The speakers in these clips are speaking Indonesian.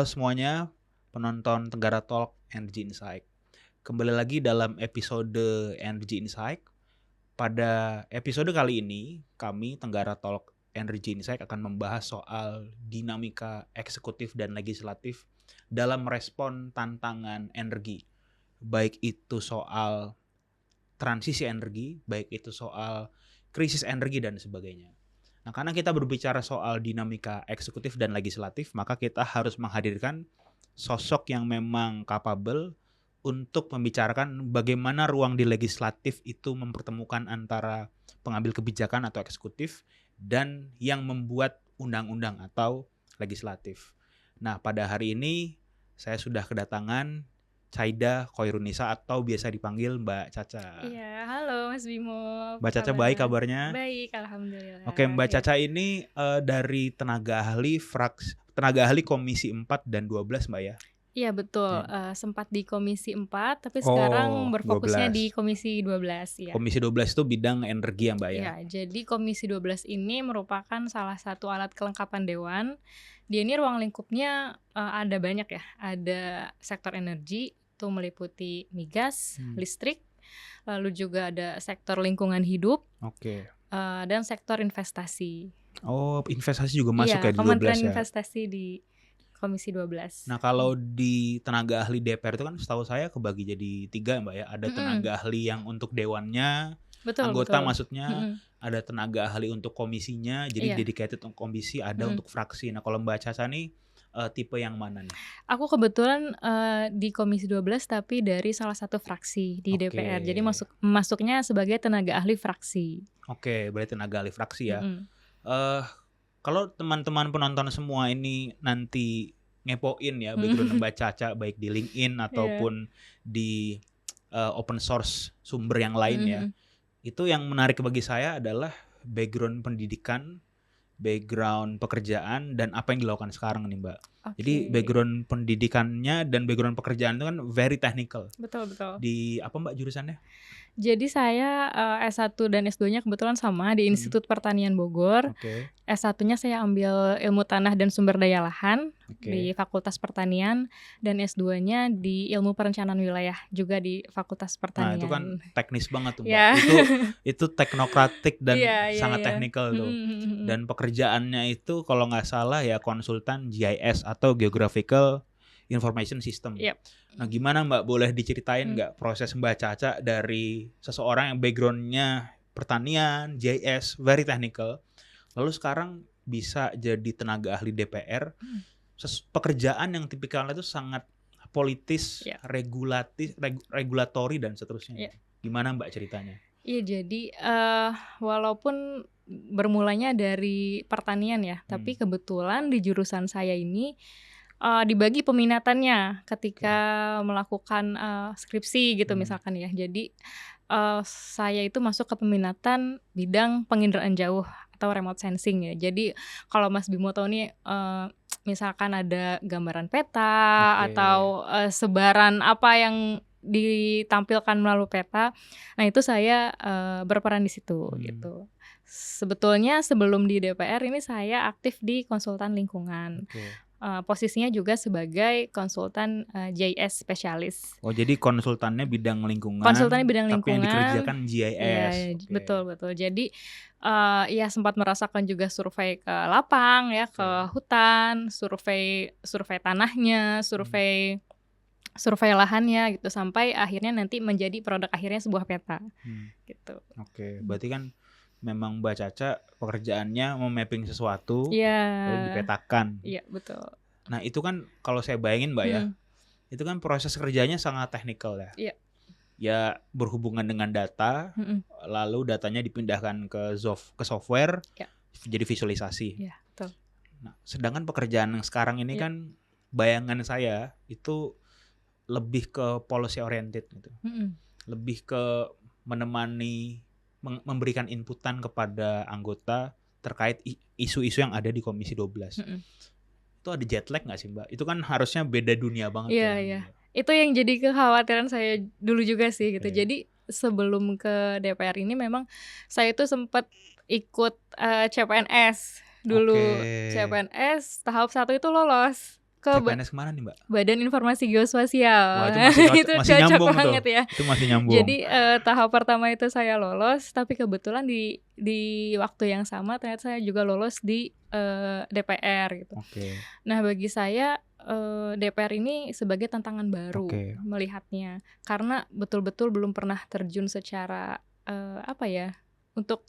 Halo semuanya, penonton Tenggara Talk Energy Insight. Kembali lagi dalam episode Energy Insight. Pada episode kali ini, kami Tenggara Talk Energy Insight akan membahas soal dinamika eksekutif dan legislatif dalam merespon tantangan energi. Baik itu soal transisi energi, baik itu soal krisis energi dan sebagainya. Nah, karena kita berbicara soal dinamika eksekutif dan legislatif, maka kita harus menghadirkan sosok yang memang capable untuk membicarakan bagaimana ruang di legislatif itu mempertemukan antara pengambil kebijakan atau eksekutif dan yang membuat undang-undang atau legislatif. Nah, pada hari ini saya sudah kedatangan Caida Khoirunisa atau biasa dipanggil Mbak Caca. Iya, halo Mas Bimo. Mbak Caca baik kabarnya? Baik, alhamdulillah. Oke, Mbak Caca ini dari tenaga ahli Komisi 4 dan 12, Mbak ya? Iya, betul. Sempat di Komisi 4, tapi sekarang berfokusnya 12. di Komisi 12 ya. Komisi 12 itu bidang energi ya, Mbak ya? Iya, jadi Komisi 12 ini merupakan salah satu alat kelengkapan Dewan. Dia ini ruang lingkupnya ada banyak ya. Ada sektor energi, itu meliputi migas, listrik, lalu juga ada sektor lingkungan hidup. Oke. Dan sektor investasi. Oh, investasi juga masuk ya di 12 Kementerian ya? Investasi di Komisi 12. Nah, kalau di tenaga ahli DPR itu kan setahu saya kebagi jadi 3, Mbak ya. Ada tenaga ahli yang untuk dewannya, anggota maksudnya, ada tenaga ahli untuk komisinya, jadi dedicated untuk komisi, ada untuk fraksi. Nah, kalau Mbak Caca nih tipe yang mana nih? Aku kebetulan di Komisi 12 tapi dari salah satu fraksi di DPR. Jadi masuknya sebagai tenaga ahli fraksi. Oke, berarti tenaga ahli fraksi ya. Kalau teman-teman penonton semua ini nanti ngepoin ya background Mbak Caca baik di LinkedIn ataupun di open source sumber yang lain ya. Itu yang menarik bagi saya adalah background pendidikan, background pekerjaan, dan apa yang dilakukan sekarang nih, Mbak. Jadi background pendidikannya dan background pekerjaan itu kan very technical. Betul. Di apa, Mbak, jurusannya? Jadi saya S1 dan S2-nya kebetulan sama di Institut Pertanian Bogor. S1-nya saya ambil ilmu tanah dan sumber daya lahan di Fakultas Pertanian, dan S2-nya di ilmu perencanaan wilayah juga di Fakultas Pertanian. Nah, itu kan teknis banget tuh, Mbak. Itu teknokratik dan sangat teknikal tuh. Dan pekerjaannya itu kalau nggak salah ya konsultan GIS atau Geographical Information System. Nah, gimana Mbak, boleh diceritain nggak proses Mbak Caca dari seseorang yang backgroundnya pertanian, GIS, very technical, lalu sekarang bisa jadi tenaga ahli DPR, pekerjaan yang tipikalnya itu sangat politis, regulatori dan seterusnya. Gimana Mbak ceritanya? Iya, jadi walaupun bermulanya dari pertanian ya, tapi kebetulan di jurusan saya ini dibagi peminatannya ketika melakukan skripsi gitu misalkan ya. Jadi saya itu masuk ke peminatan bidang penginderaan jauh atau remote sensing ya. Jadi kalau Mas Bimo tahu nih misalkan ada gambaran peta atau sebaran apa yang ditampilkan melalui peta, nah itu saya berperan di situ gitu. Sebetulnya sebelum di DPR ini saya aktif di konsultan lingkungan. Posisinya juga sebagai konsultan GIS spesialis. Oh, jadi konsultannya bidang lingkungan. Konsultannya bidang lingkungan. Tapi yang dikerjakan GIS. Iya, betul. Jadi ya sempat merasakan juga survei ke lapang ya, ke hutan, survei tanahnya, survei lahannya gitu, sampai akhirnya nanti menjadi produk akhirnya sebuah peta. Gitu. Oke, berarti kan memang Mbak Caca pekerjaannya memapping sesuatu lalu dipetakan. Iya, betul. Nah, itu kan kalau saya bayangin Mbak ya, itu kan proses kerjanya sangat teknikal ya. Iya. Ya berhubungan dengan data, lalu datanya dipindahkan ke software, jadi visualisasi. Iya, betul. Nah, sedangkan pekerjaan yang sekarang ini kan bayangan saya itu lebih ke policy oriented gitu. Lebih ke menemani, memberikan inputan kepada anggota terkait isu-isu yang ada di Komisi 12. Itu ada jet lag nggak sih, Mbak? Itu kan harusnya beda dunia banget. Iya. Itu yang jadi kekhawatiran saya dulu juga sih gitu. Jadi sebelum ke DPR ini memang saya itu sempat ikut CPNS dulu. CPNS tahap 1 itu lolos. ke CPNS kemana nih Mbak? Badan Informasi Geospasial. Wah, itu masih Itu masih cocok nyambung banget tuh. ya. Itu masih nyambung. Jadi tahap pertama itu saya lolos, tapi kebetulan di waktu yang sama ternyata saya juga lolos di DPR gitu. Oke. Nah, bagi saya DPR ini sebagai tantangan baru Oke. melihatnya, karena betul-betul belum pernah terjun secara untuk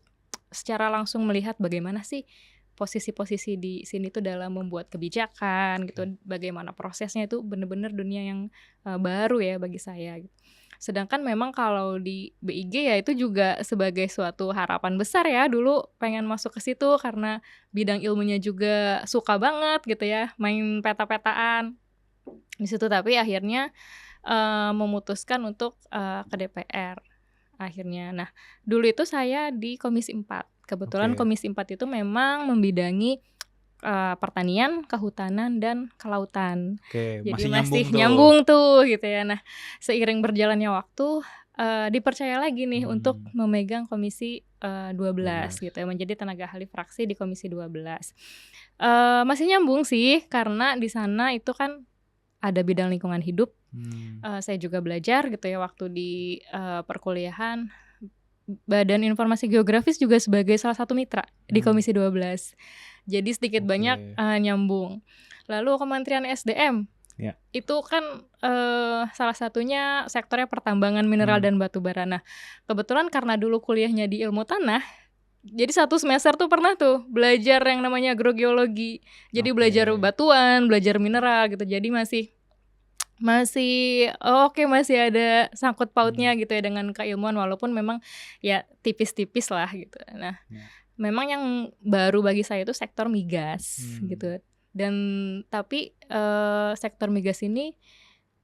secara langsung melihat bagaimana sih posisi-posisi di sini tuh dalam membuat kebijakan gitu, bagaimana prosesnya, itu benar-benar dunia yang baru ya bagi saya gitu. Sedangkan memang kalau di BIG ya itu juga sebagai suatu harapan besar ya, dulu pengen masuk ke situ karena bidang ilmunya juga suka banget gitu ya, main peta-petaan di situ, tapi akhirnya memutuskan untuk ke DPR akhirnya. Nah, dulu itu saya di Komisi 4. Kebetulan Komisi 4 itu memang membidangi pertanian, kehutanan, dan kelautan. Oke, Jadi masih masih nyambung nyambung tuh gitu ya. Nah, seiring berjalannya waktu dipercaya lagi nih untuk memegang Komisi 12 gitu ya, menjadi tenaga ahli fraksi di Komisi 12. Masih nyambung sih, karena di sana itu kan ada bidang lingkungan hidup. Saya juga belajar gitu ya waktu di perkuliahan. Badan Informasi Geografis juga sebagai salah satu mitra di Komisi 12. Jadi sedikit banyak nyambung. Lalu Kementerian SDM, itu kan salah satunya sektornya pertambangan mineral dan batu bara. Nah, kebetulan karena dulu kuliahnya di ilmu tanah, jadi satu semester tuh pernah tuh belajar yang namanya agrogeologi. Jadi belajar batuan, belajar mineral gitu. Jadi masih ada sangkut pautnya gitu ya dengan keilmuan, walaupun memang ya tipis-tipis lah gitu. Nah, memang yang baru bagi saya itu sektor migas gitu. Dan tapi sektor migas ini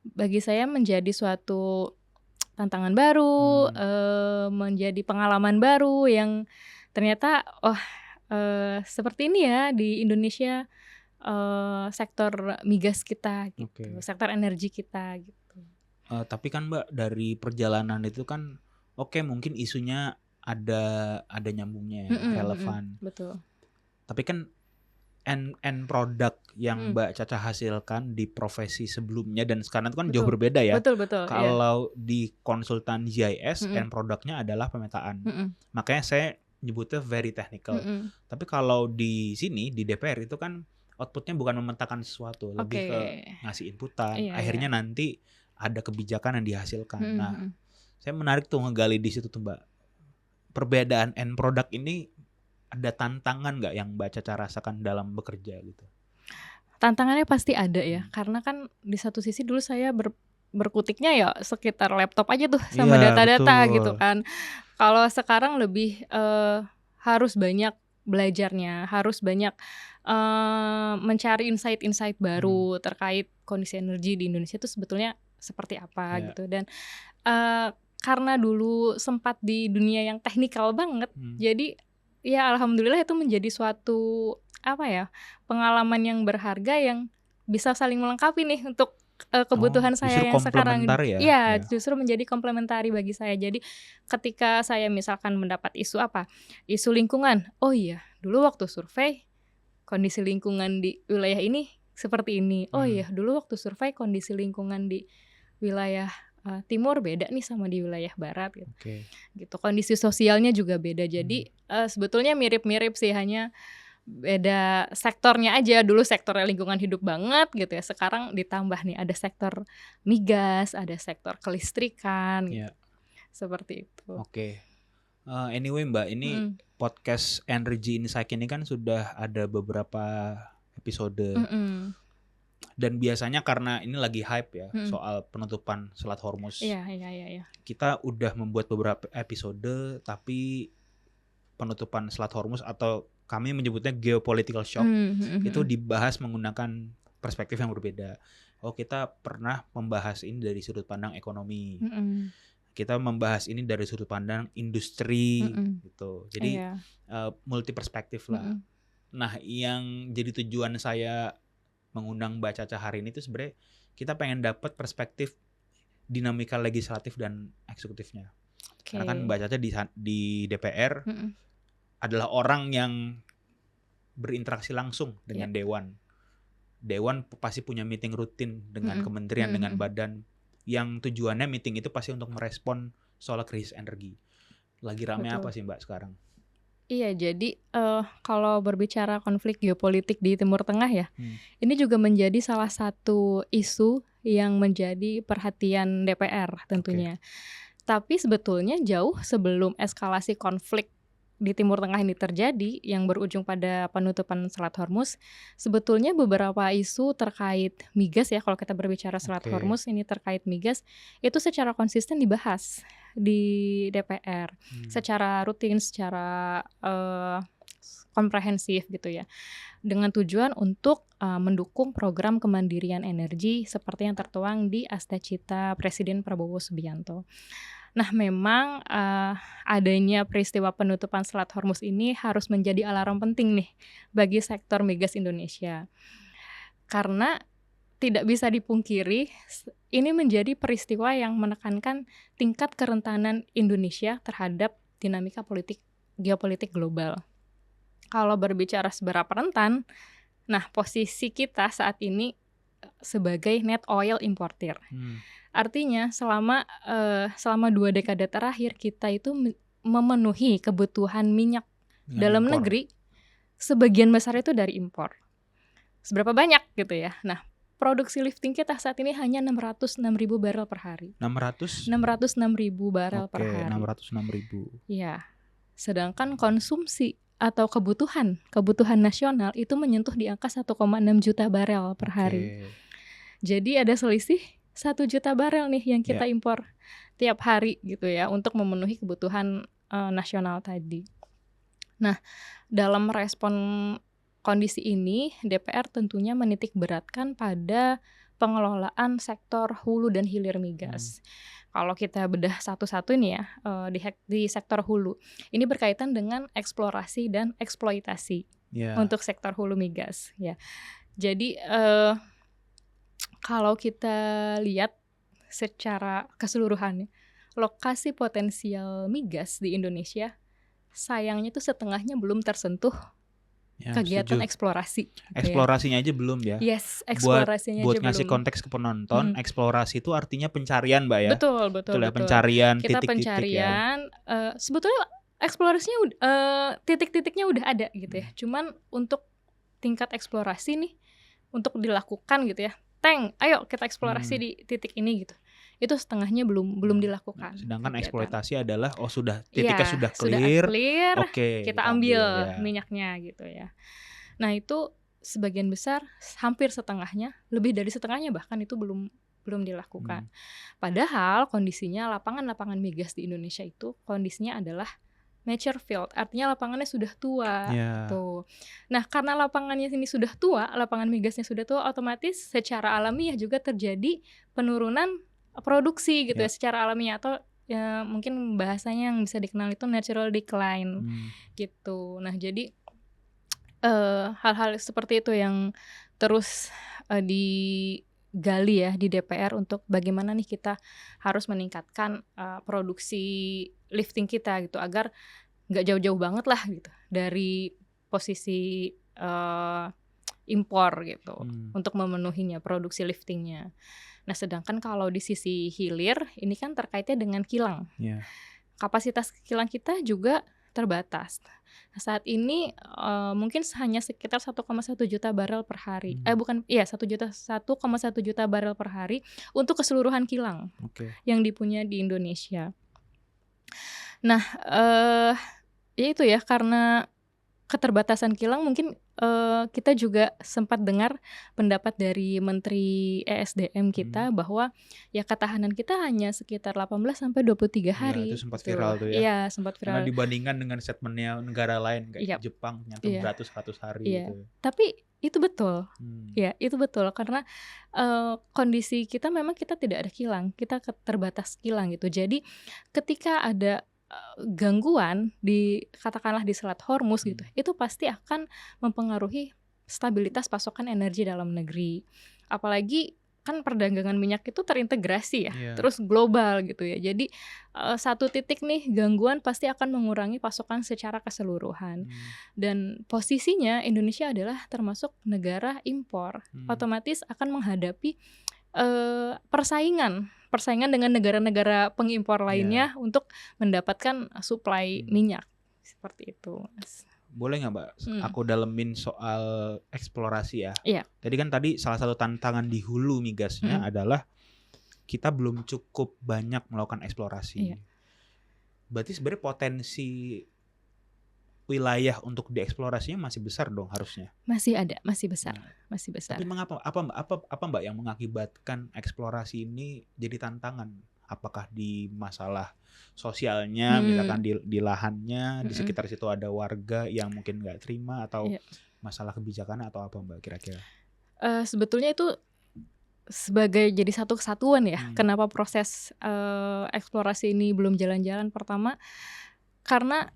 bagi saya menjadi suatu tantangan baru, menjadi pengalaman baru yang ternyata seperti ini ya di Indonesia, sektor migas kita gitu, sektor energi kita gitu. Tapi kan Mbak, dari perjalanan itu kan mungkin isunya ada nyambungnya, relevan. Betul. Tapi kan end product yang Mbak Caca hasilkan di profesi sebelumnya dan sekarang itu kan jauh berbeda ya. Betul. Kalau di konsultan GIS, end produknya adalah pemetaan. Makanya saya nyebutnya very technical. Tapi kalau di sini di DPR itu kan outputnya bukan memetakan sesuatu, lebih ke ngasih inputan. Akhirnya nanti ada kebijakan yang dihasilkan. Nah, saya menarik tuh ngegali di situ tuh Mbak. Perbedaan end product ini ada tantangan nggak yang Mbak Caca rasakan dalam bekerja gitu? Tantangannya pasti ada ya, karena kan di satu sisi dulu saya berkutiknya ya sekitar laptop aja tuh sama data-data gitu kan. Kalau sekarang lebih harus banyak belajarnya, harus banyak mencari insight-insight baru terkait kondisi energi di Indonesia itu sebetulnya seperti apa gitu. Dan karena dulu sempat di dunia yang teknikal banget, jadi ya alhamdulillah itu menjadi suatu pengalaman yang berharga yang bisa saling melengkapi nih untuk kebutuhan saya yang sekarang. Ya? Justru menjadi komplementari bagi saya. Jadi ketika saya misalkan mendapat isu lingkungan, oh iya dulu waktu survei kondisi lingkungan di wilayah ini seperti ini. Oh iya dulu waktu survei kondisi lingkungan di wilayah timur beda nih sama di wilayah barat gitu. Gitu. Kondisi sosialnya juga beda. Jadi sebetulnya mirip-mirip sih, hanya beda sektornya aja. Dulu sektor lingkungan hidup banget gitu ya. Sekarang ditambah nih ada sektor migas, ada sektor kelistrikan gitu. Seperti itu. Anyway Mbak, ini podcast Energy Insight ini kan sudah ada beberapa episode. Dan biasanya karena ini lagi hype ya soal penutupan Selat Hormuz. Iya. Kita udah membuat beberapa episode, tapi penutupan Selat Hormuz atau kami menyebutnya geopolitical shock itu dibahas menggunakan perspektif yang berbeda. Kita pernah membahas ini dari sudut pandang ekonomi. Kita membahas ini dari sudut pandang industri gitu. Jadi multi perspektif lah. Nah, yang jadi tujuan saya mengundang Mbak Caca hari ini tuh sebenarnya kita pengen dapat perspektif dinamika legislatif dan eksekutifnya. Karena kan Mbak Caca di DPR adalah orang yang berinteraksi langsung dengan dewan. Dewan pasti punya meeting rutin dengan kementerian, dengan badan, yang tujuannya meeting itu pasti untuk merespon soal krisis energi. Lagi rame apa sih Mbak sekarang? Iya, jadi kalau berbicara konflik geopolitik di Timur Tengah ya, ini juga menjadi salah satu isu yang menjadi perhatian DPR tentunya. Tapi sebetulnya jauh sebelum eskalasi konflik di Timur Tengah ini terjadi yang berujung pada penutupan Selat Hormuz, sebetulnya beberapa isu terkait migas ya, kalau kita berbicara Selat Hormuz ini terkait migas, itu secara konsisten dibahas di DPR secara rutin, secara komprehensif gitu ya, dengan tujuan untuk mendukung program kemandirian energi seperti yang tertuang di Astacita Presiden Prabowo Subianto. Nah, memang adanya peristiwa penutupan Selat Hormuz ini harus menjadi alarm penting nih bagi sektor migas Indonesia. Karena tidak bisa dipungkiri, ini menjadi peristiwa yang menekankan tingkat kerentanan Indonesia terhadap dinamika geopolitik global. Kalau berbicara seberapa rentan, nah posisi kita saat ini sebagai net oil importer. Artinya selama 2 dekade terakhir kita itu memenuhi kebutuhan minyak dalam negeri, sebagian besar itu dari impor. Seberapa banyak gitu ya. Nah, produksi lifting kita saat ini hanya 606.000 barel per hari. 606.000 barel per hari. 606.000. Iya. Sedangkan konsumsi atau kebutuhan nasional itu menyentuh di angka 1,6 juta barel per hari. Jadi ada selisih 1 juta barel nih yang kita impor tiap hari gitu ya untuk memenuhi kebutuhan nasional tadi. Nah, dalam merespon kondisi ini, DPR tentunya menitik beratkan pada pengelolaan sektor hulu dan hilir migas. Kalau kita bedah satu-satu ini ya, di sektor hulu, ini berkaitan dengan eksplorasi dan eksploitasi untuk sektor hulu migas. Ya, jadi kalau kita lihat secara keseluruhan, lokasi potensial migas di Indonesia, sayangnya itu setengahnya belum tersentuh kegiatan eksplorasi. Eksplorasinya aja belum ya. Yes, eksplorasinya buat aja ngasih belum. konteks ke penonton, eksplorasi itu artinya pencarian, Mbak ya. Betul. Pencarian kita titik-titik pencarian, sebetulnya eksplorasinya titik-titiknya udah ada gitu ya. Cuman untuk tingkat eksplorasi nih untuk dilakukan gitu ya. Ayo kita eksplorasi di titik ini gitu. Itu setengahnya belum dilakukan. Sedangkan eksploitasi adalah sudah titiknya sudah clear, kita ambil minyaknya gitu ya. Nah, itu sebagian besar, hampir setengahnya, lebih dari setengahnya bahkan itu belum dilakukan. Padahal kondisinya lapangan migas di Indonesia itu kondisinya adalah mature field, artinya lapangannya sudah tua tuh. Nah, karena lapangannya ini sudah tua, lapangan migasnya sudah tua, otomatis secara alamiah juga terjadi penurunan produksi gitu ya secara alamiah, atau ya mungkin bahasanya yang bisa dikenal itu natural decline gitu. Nah, jadi hal-hal seperti itu yang terus digali ya di DPR untuk bagaimana nih kita harus meningkatkan produksi lifting kita gitu agar nggak jauh-jauh banget lah gitu dari posisi impor gitu untuk memenuhinya produksi liftingnya. Nah, sedangkan kalau di sisi hilir ini kan terkaitnya dengan kilang. Kapasitas kilang kita juga terbatas. Nah, saat ini mungkin hanya sekitar 1,1 juta barel per hari. 1,1 juta barel per hari untuk keseluruhan kilang yang dipunya di Indonesia. Nah, ya itu ya, karena keterbatasan kilang mungkin kita juga sempat dengar pendapat dari Menteri ESDM kita bahwa ya ketahanan kita hanya sekitar 18-23 hari. Itu sempat viral tuh ya. Iya, sempat viral. Karena dibandingkan dengan statementnya negara lain kayak Jepang nyampe beratus-ratus hari gitu. Tapi itu betul. Ya, itu betul karena kondisi kita memang kita tidak ada kilang, kita terbatas kilang gitu. Jadi ketika ada gangguan katakanlah di Selat Hormuz gitu, itu pasti akan mempengaruhi stabilitas pasokan energi dalam negeri. Apalagi kan perdagangan minyak itu terintegrasi ya, Iya. terus global gitu ya. Jadi satu titik nih gangguan pasti akan mengurangi pasokan secara keseluruhan. Dan posisinya Indonesia adalah termasuk negara impor, otomatis akan menghadapi persaingan dengan negara-negara pengimpor lainnya untuk mendapatkan supply minyak seperti itu, Mas. Boleh nggak Mbak, aku dalemin soal eksplorasi ya. Iya. Tadi salah satu tantangan di hulu migasnya adalah kita belum cukup banyak melakukan eksplorasi. Iya. Berarti sebenarnya potensi wilayah untuk dieksplorasinya masih besar dong harusnya. Masih ada, masih besar. Tapi mengapa apa Mbak yang mengakibatkan eksplorasi ini jadi tantangan? Apakah di masalah sosialnya, misalkan di lahannya, di sekitar situ ada warga yang mungkin nggak terima, atau masalah kebijakan atau apa Mbak kira-kira? Sebetulnya itu sebagai jadi satu kesatuan ya. Kenapa proses eksplorasi ini belum jalan-jalan? Pertama, karena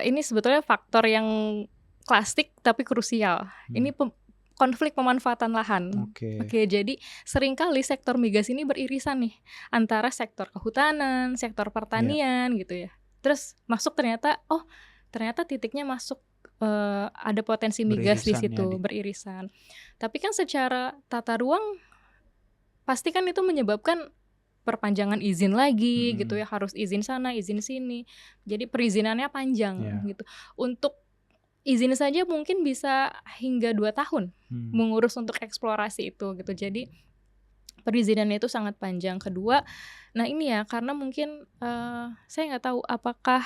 ini sebetulnya faktor yang klasik tapi krusial. Ini konflik pemanfaatan lahan. Oke, jadi seringkali sektor migas ini beririsan nih antara sektor kehutanan, sektor pertanian gitu ya. Terus masuk ternyata titiknya masuk ada potensi migas di situ, beririsan. Tapi kan secara tata ruang pasti kan itu menyebabkan perpanjangan izin lagi gitu ya, harus izin sana, izin sini. Jadi perizinannya panjang gitu. Untuk izin saja mungkin bisa hingga 2 tahun mengurus untuk eksplorasi itu gitu. Jadi perizinannya itu sangat panjang. Kedua, nah ini ya karena mungkin saya nggak tahu apakah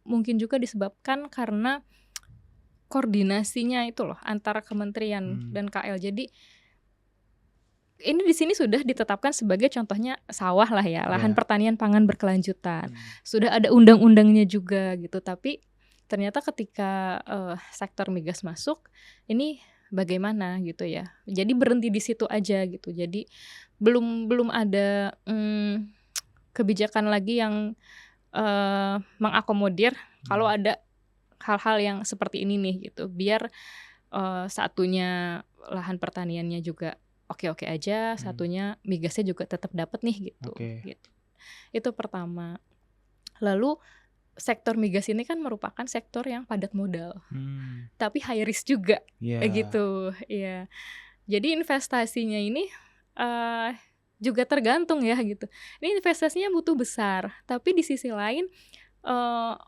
mungkin juga disebabkan karena koordinasinya itu loh antara kementerian dan KL. Jadi ini di sini sudah ditetapkan sebagai contohnya sawah lah ya, lahan pertanian pangan berkelanjutan. Sudah ada undang-undangnya juga gitu, tapi ternyata ketika sektor migas masuk, ini bagaimana gitu ya. Jadi berhenti di situ aja gitu. Jadi belum ada kebijakan lagi yang mengakomodir kalau ada hal-hal yang seperti ini nih gitu. Biar satunya lahan pertaniannya juga oke-oke aja, satunya migasnya juga tetap dapat nih gitu. Gitu. Itu pertama. Lalu sektor migas ini kan merupakan sektor yang padat modal, tapi high risk juga, gitu. Ya. Jadi investasinya ini juga tergantung ya gitu. Ini investasinya butuh besar, tapi di sisi lain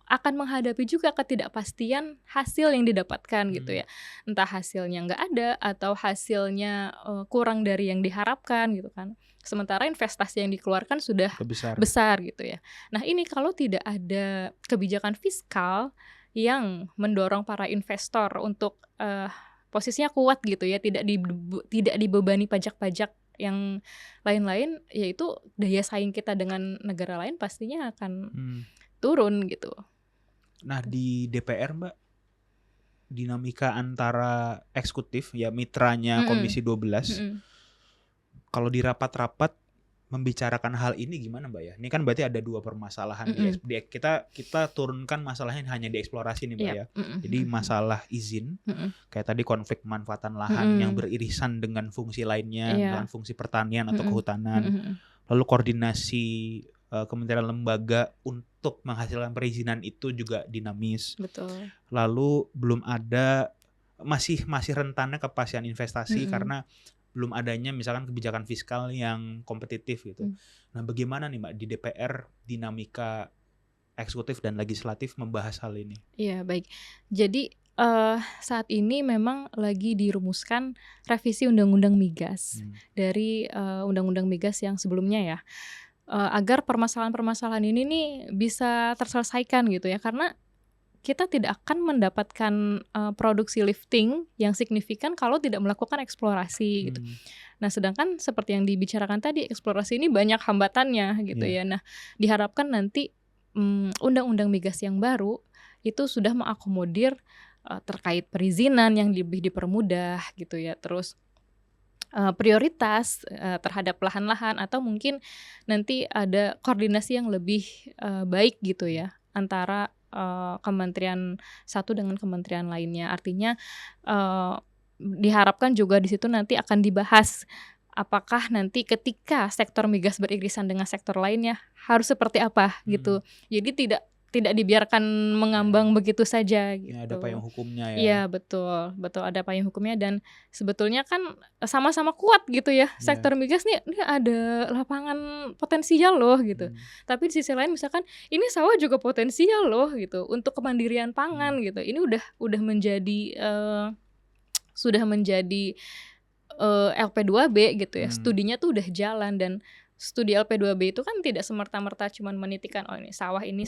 akan menghadapi juga ketidakpastian hasil yang didapatkan gitu ya. Entah hasilnya nggak ada atau hasilnya kurang dari yang diharapkan gitu kan. Sementara investasi yang dikeluarkan sudah besar gitu ya. Nah ini kalau tidak ada kebijakan fiskal yang mendorong para investor untuk posisinya kuat gitu ya, tidak dibebani pajak-pajak yang lain-lain, yaitu daya saing kita dengan negara lain pastinya akan turun gitu. Nah di DPR Mbak, dinamika antara eksekutif ya mitranya Komisi 12 kalau di rapat-rapat membicarakan hal ini gimana Mbak ya? Ini kan berarti ada 2 permasalahan kita turunkan masalahnya hanya di eksplorasi nih Mbak ya. Jadi masalah izin kayak tadi konflik pemanfaatan lahan yang beririsan dengan fungsi lainnya, dengan fungsi pertanian atau kehutanan. Lalu koordinasi kementerian lembaga untuk menghasilkan perizinan itu juga dinamis. Betul. Lalu belum ada masih rentannya kepastian investasi karena belum adanya misalkan kebijakan fiskal yang kompetitif gitu. Nah, bagaimana nih Mbak di DPR dinamika eksekutif dan legislatif membahas hal ini? Iya, baik. Jadi saat ini memang lagi dirumuskan revisi Undang-Undang Migas dari Undang-Undang Migas yang sebelumnya ya. Agar permasalahan-permasalahan ini nih bisa terselesaikan gitu ya, karena kita tidak akan mendapatkan produksi lifting yang signifikan kalau tidak melakukan eksplorasi gitu. Nah, sedangkan seperti yang dibicarakan tadi, eksplorasi ini banyak hambatannya gitu ya. Nah, diharapkan nanti undang-undang migas yang baru itu sudah mengakomodir terkait perizinan yang lebih dipermudah gitu ya. Terus prioritas terhadap lahan-lahan atau mungkin nanti ada koordinasi yang lebih baik gitu ya antara kementerian satu dengan kementerian lainnya. Artinya diharapkan juga di situ nanti akan dibahas apakah nanti ketika sektor migas beririsan dengan sektor lainnya harus seperti apa gitu. Jadi tidak dibiarkan mengambang begitu saja gitu. Ini ada payung hukumnya ya. Iya, betul ada payung hukumnya, dan sebetulnya kan sama-sama kuat gitu ya. Sektor migas nih ada lapangan potensial loh gitu. Tapi di sisi lain misalkan ini sawah juga potensial loh gitu untuk kemandirian pangan gitu. Ini udah menjadi sudah menjadi LP2B gitu ya. Studinya tuh udah jalan, dan studi LP2B itu kan tidak semerta-merta cuman menitikan ini sawah ini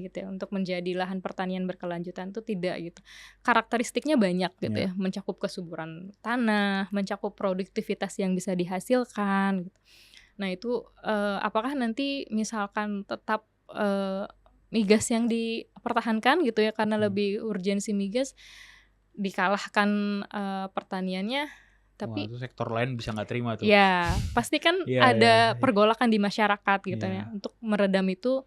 gitu ya untuk menjadi lahan pertanian berkelanjutan, tuh tidak gitu. Karakteristiknya banyak gitu ya, mencakup kesuburan tanah, mencakup produktivitas yang bisa dihasilkan gitu. Nah itu apakah nanti misalkan tetap migas yang dipertahankan gitu ya karena lebih urgensi migas, dikalahkan pertaniannya. Tapi itu sektor lain bisa nggak terima tuh. Ya pasti kan ada pergolakan di masyarakat gitu ya. Untuk meredam itu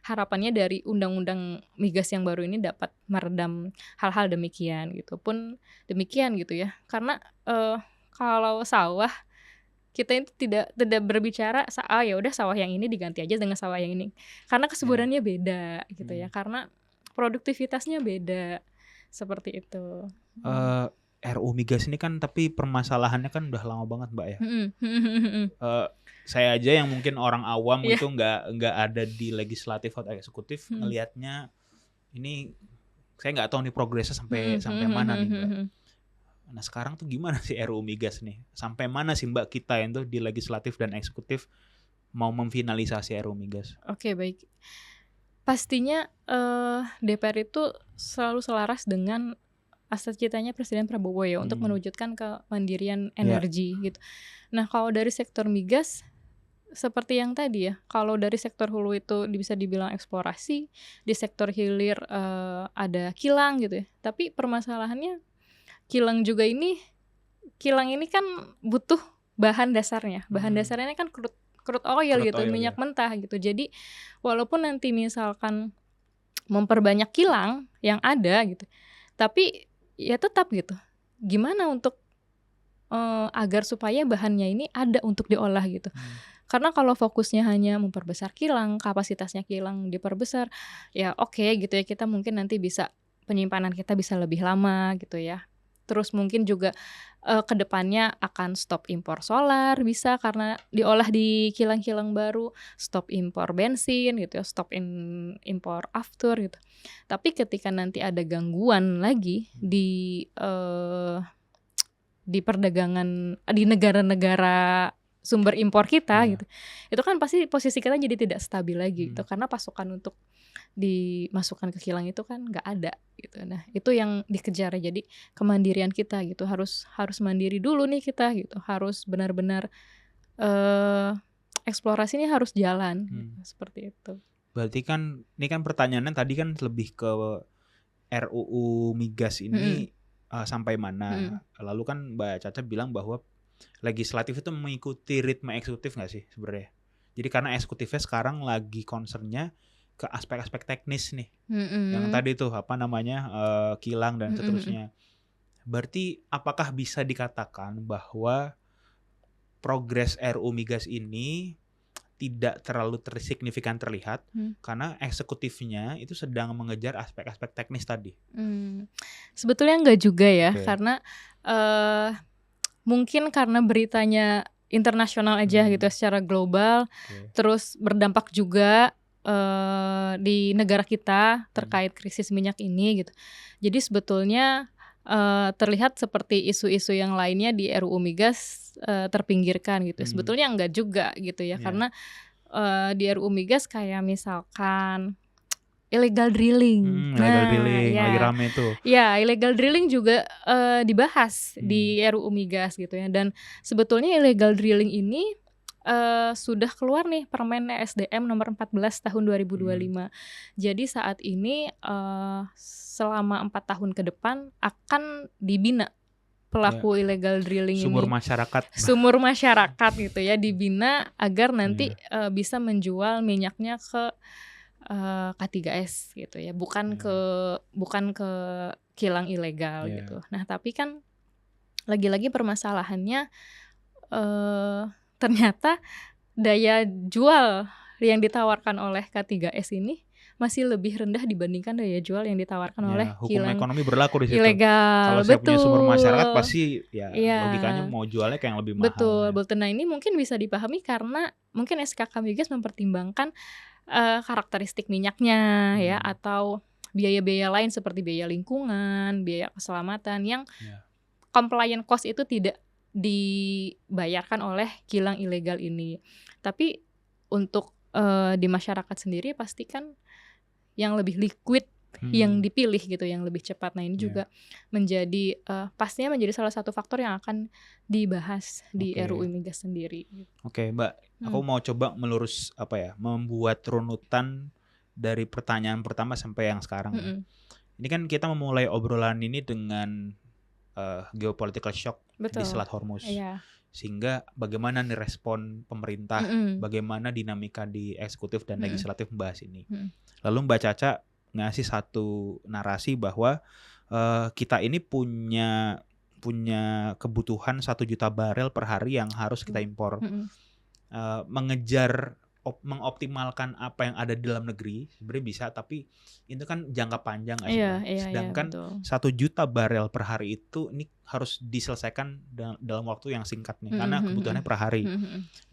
harapannya dari undang-undang migas yang baru ini dapat meredam hal-hal demikian gitu. Pun demikian gitu ya. Karena kalau sawah kita itu tidak berbicara ya udah sawah yang ini diganti aja dengan sawah yang ini. Karena kesuburannya beda gitu ya. Karena produktivitasnya beda. Seperti itu. RU migas ini kan tapi permasalahannya kan udah lama banget Mbak ya. Saya aja yang mungkin orang awam itu nggak ada di legislatif atau eksekutif, ngelihatnya ini saya nggak tahu nih progresnya sampai mana nih Mbak. Nah sekarang tuh gimana sih RU migas nih? Sampai mana sih Mbak kita yang tuh di legislatif dan eksekutif mau memfinalisasi RU migas? Oke, baik. Pastinya DPR itu selalu selaras dengan cita-citanya Presiden Prabowo ya untuk mewujudkan kemandirian energi gitu. Nah kalau dari sektor migas seperti yang tadi ya, kalau dari sektor hulu itu bisa dibilang eksplorasi, di sektor hilir ada kilang gitu ya. Tapi permasalahannya kilang ini kan butuh bahan dasarnya. Bahan dasarnya kan crude oil gitu, minyak mentah gitu. Jadi walaupun nanti misalkan memperbanyak kilang yang ada gitu, tapi ya tetap gitu. Gimana untuk agar supaya bahannya ini ada untuk diolah gitu. Karena kalau fokusnya hanya memperbesar kilang, kapasitasnya kilang diperbesar, ya oke gitu ya, kita mungkin nanti bisa penyimpanan kita bisa lebih lama gitu ya. Terus mungkin juga kedepannya akan stop impor solar bisa karena diolah di kilang-kilang baru, stop impor bensin gitu ya, stop impor aftur gitu. Tapi ketika nanti ada gangguan lagi di perdagangan di negara-negara sumber impor kita gitu, itu kan pasti posisi kita jadi tidak stabil lagi gitu, karena pasokan untuk dimasukkan ke kilang itu kan nggak ada gitu. Nah itu yang dikejar, jadi kemandirian kita gitu, harus mandiri dulu nih kita gitu, harus benar-benar eksplorasi ini harus jalan seperti itu. Berarti kan ini kan pertanyaannya tadi kan lebih ke RUU migas ini sampai mana. Lalu kan Mbak Caca bilang bahwa legislatif itu mengikuti ritme eksekutif nggak sih sebenarnya? Jadi karena eksekutifnya sekarang lagi concernnya ke aspek-aspek teknis nih, yang tadi tuh kilang dan seterusnya. Berarti apakah bisa dikatakan bahwa progres RUU migas ini tidak terlalu signifikan terlihat karena eksekutifnya itu sedang mengejar aspek-aspek teknis tadi? Sebetulnya enggak juga ya, karena mungkin karena beritanya internasional aja gitu secara global, terus berdampak juga di negara kita terkait krisis minyak ini gitu. Jadi sebetulnya terlihat seperti isu-isu yang lainnya di RUU migas terpinggirkan gitu. Sebetulnya enggak juga gitu ya, karena di RUU migas kayak misalkan illegal drilling. Lagi rame tuh. Ya, illegal drilling juga dibahas di RUU migas gitu ya. Dan sebetulnya illegal drilling ini sudah keluar nih Permen SDM nomor 14 tahun 2025. Jadi saat ini selama 4 tahun ke depan akan dibina pelaku illegal drilling sumur masyarakat gitu ya, dibina agar nanti bisa menjual minyaknya ke K3S gitu ya, bukan ke kilang ilegal gitu. Nah tapi kan lagi-lagi permasalahannya ternyata daya jual yang ditawarkan oleh K3S ini masih lebih rendah dibandingkan daya jual yang ditawarkan oleh hukum kilang ekonomi berlaku di situ. ilegal. Kalau saya punya sumber masyarakat Betul. pasti ya Iya. logikanya mau jualnya kayak yang lebih mahal. Betul, betul. Nah ini mungkin bisa dipahami karena mungkin SKK Migas mempertimbangkan karakteristik minyaknya ya, atau biaya-biaya lain seperti biaya lingkungan, biaya keselamatan yang compliant cost itu tidak dibayarkan oleh kilang ilegal ini. Tapi untuk di masyarakat sendiri pastikan yang lebih liquid yang dipilih gitu, yang lebih cepat. Nah ini juga menjadi pastinya menjadi salah satu faktor yang akan dibahas di RUU Migas sendiri. Oke, Mbak, aku mau coba melurus membuat runutan dari pertanyaan pertama sampai yang sekarang. Ini kan kita memulai obrolan ini dengan geopolitical shock di Selat Hormuz. Sehingga bagaimana nih respon pemerintah, bagaimana dinamika di eksekutif dan legislatif membahas ini. Lalu Mbak Caca ngasih satu narasi bahwa kita ini punya kebutuhan 1 juta barel per hari yang harus kita impor. Mengejar mengoptimalkan apa yang ada di dalam negeri sebenarnya bisa, tapi itu kan jangka panjang. Sedangkan 1 juta barel per hari itu ini harus diselesaikan dalam waktu yang singkat nih, karena kebutuhannya per hari.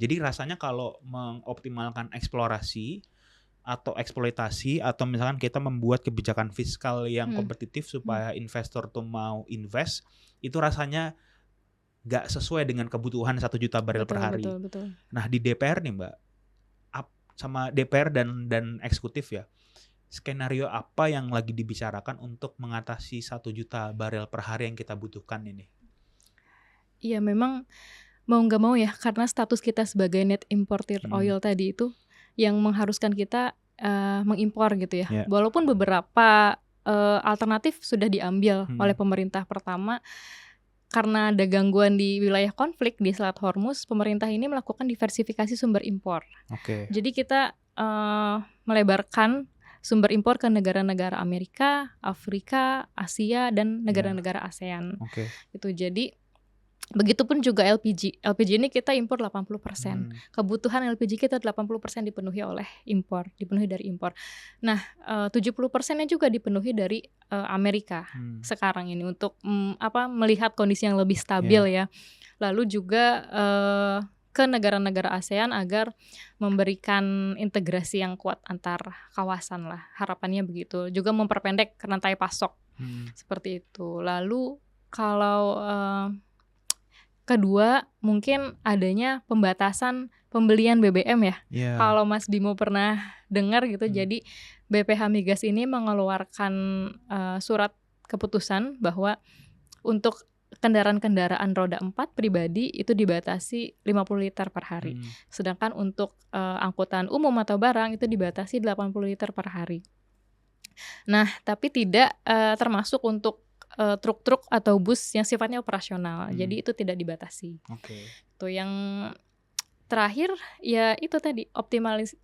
Jadi rasanya kalau mengoptimalkan eksplorasi atau eksploitasi, atau misalkan kita membuat kebijakan fiskal yang kompetitif supaya investor tuh mau invest, itu rasanya gak sesuai dengan kebutuhan 1 juta barel per hari. Betul. Nah di DPR nih Mbak, sama DPR dan eksekutif ya, skenario apa yang lagi dibicarakan untuk mengatasi 1 juta barel per hari yang kita butuhkan ini? Iya memang mau gak mau ya, karena status kita sebagai net importer oil tadi itu yang mengharuskan kita mengimpor gitu ya. Walaupun beberapa alternatif sudah diambil oleh pemerintah. Pertama, karena ada gangguan di wilayah konflik di Selat Hormuz, pemerintah ini melakukan diversifikasi sumber impor. Jadi kita melebarkan sumber impor ke negara-negara Amerika, Afrika, Asia, dan negara-negara ASEAN. Gitu. Jadi begitupun juga LPG. LPG ini kita impor 80%. Kebutuhan LPG kita 80% dipenuhi dari impor. Nah, 70%-nya juga dipenuhi dari Amerika sekarang ini untuk melihat kondisi yang lebih stabil ya. Lalu juga ke negara-negara ASEAN agar memberikan integrasi yang kuat antar kawasan lah. Harapannya begitu. Juga memperpendek rantai pasok. Seperti itu. Lalu kalau kedua, mungkin adanya pembatasan pembelian BBM ya. Kalau Mas Bimo pernah dengar gitu, jadi BPH Migas ini mengeluarkan surat keputusan bahwa untuk kendaraan-kendaraan roda 4 pribadi itu dibatasi 50 liter per hari. Sedangkan untuk angkutan umum atau barang itu dibatasi 80 liter per hari. Nah, tapi tidak termasuk untuk truk-truk atau bus yang sifatnya operasional. Jadi itu tidak dibatasi. Itu yang terakhir ya itu tadi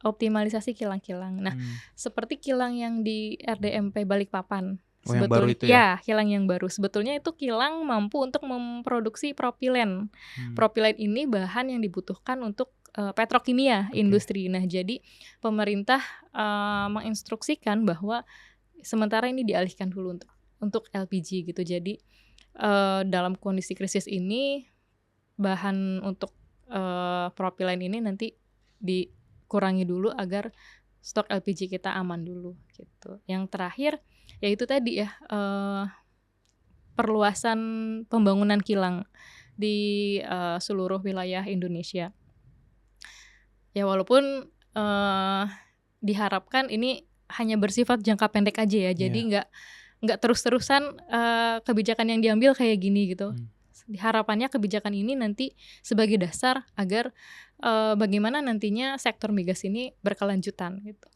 optimalisasi kilang-kilang. Nah, seperti kilang yang di RDMP Balikpapan. Yang baru itu ya? Kilang yang baru. Sebetulnya itu kilang mampu untuk memproduksi propilen. Propilen ini bahan yang dibutuhkan untuk petrokimia industri. Nah, jadi pemerintah menginstruksikan bahwa sementara ini dialihkan dulu untuk LPG gitu. Jadi dalam kondisi krisis ini bahan untuk propilen ini nanti dikurangi dulu agar stok LPG kita aman dulu gitu. Yang terakhir yaitu tadi ya perluasan pembangunan kilang di seluruh wilayah Indonesia. Ya walaupun diharapkan ini hanya bersifat jangka pendek aja ya. Jadi nggak terus-terusan kebijakan yang diambil kayak gini gitu. Harapannya kebijakan ini nanti sebagai dasar agar bagaimana nantinya sektor migas ini berkelanjutan gitu.